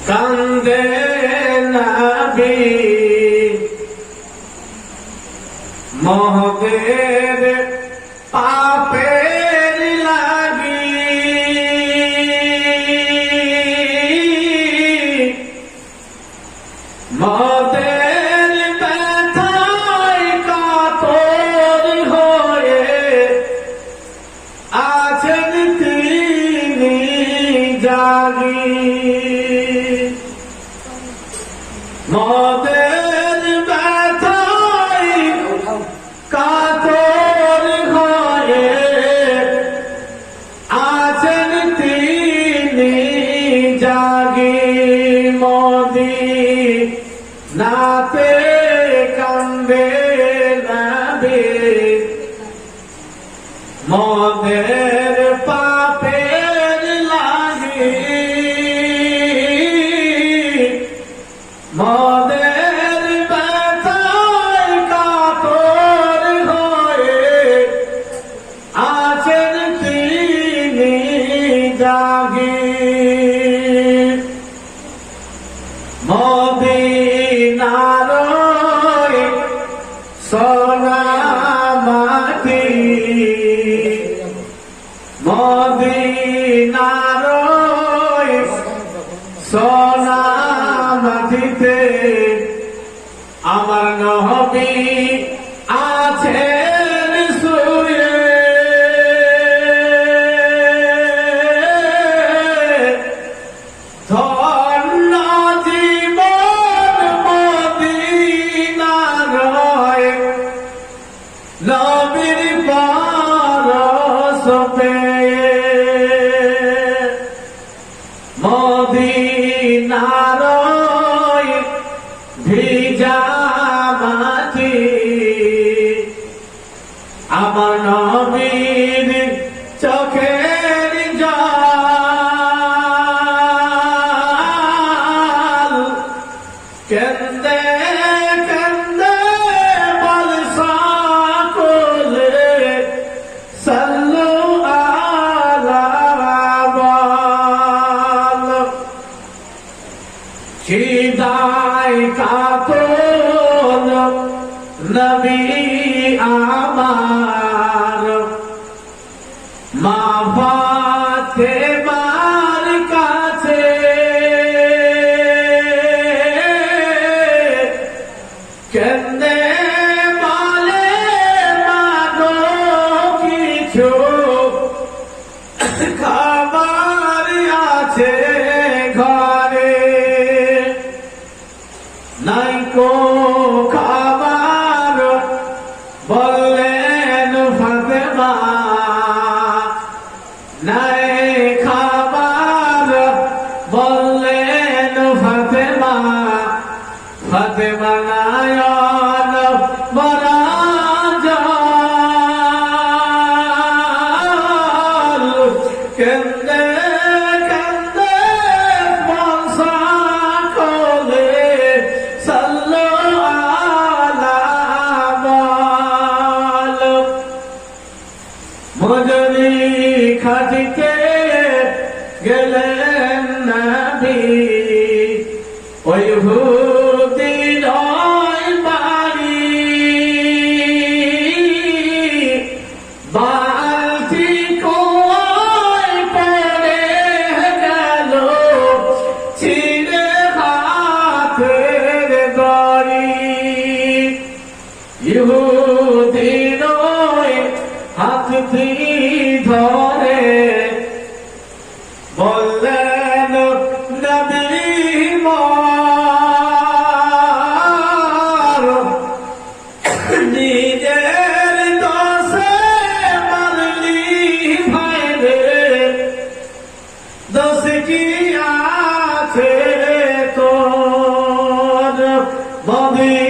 কান্দে নবী মহদের পাপের লাগি মহদের ব্যথায় কাতর হয়ে আছেন তিনি জাগি মহদের ব্যথায় কাতর হয়ে আছেন তিনি জাগি মদিনাতে কান্দে নবী মদের পাপের লাগি মদের ব্যথায় কাতর হয়ে আছেন তিনি জাগি মদিনার সোনা মাটি মদিনার সোনা মাটিতে আমার নবী আছেন শুয়ে ধন্য জীবন মদিনার নবীর পরশ পেয়ে মদিনার ভিজা মাটি আমার নবীর চোখের জল কেন্দে কেন্দে বল সকলে সাল্লু আলা বল খিদায় কাতর নবী আমার মা ফাতেমার কাছে কেন্দে বলে মাগো কিছু খাবার আছে ঘরে নাই কো খাবার বললেন ফাতেমা নাই খাবার বললেন ফাতেমা ফাতেমা নয়ন ভরা জল কেন্দে কেন্দে বল সকলে সাল্লু আলা বল মজুরি খাটিতে গেলেন নবী ওই হুদির বাড়ি বালতি কোয়ায় পড়ে গেল ছিঁড়ে হাতের দড়ি ইহুদির হাত ধরে বললেন নবী মর নিজের দোষে মারলি ভাইরে দোষ কি আছে তোর বদি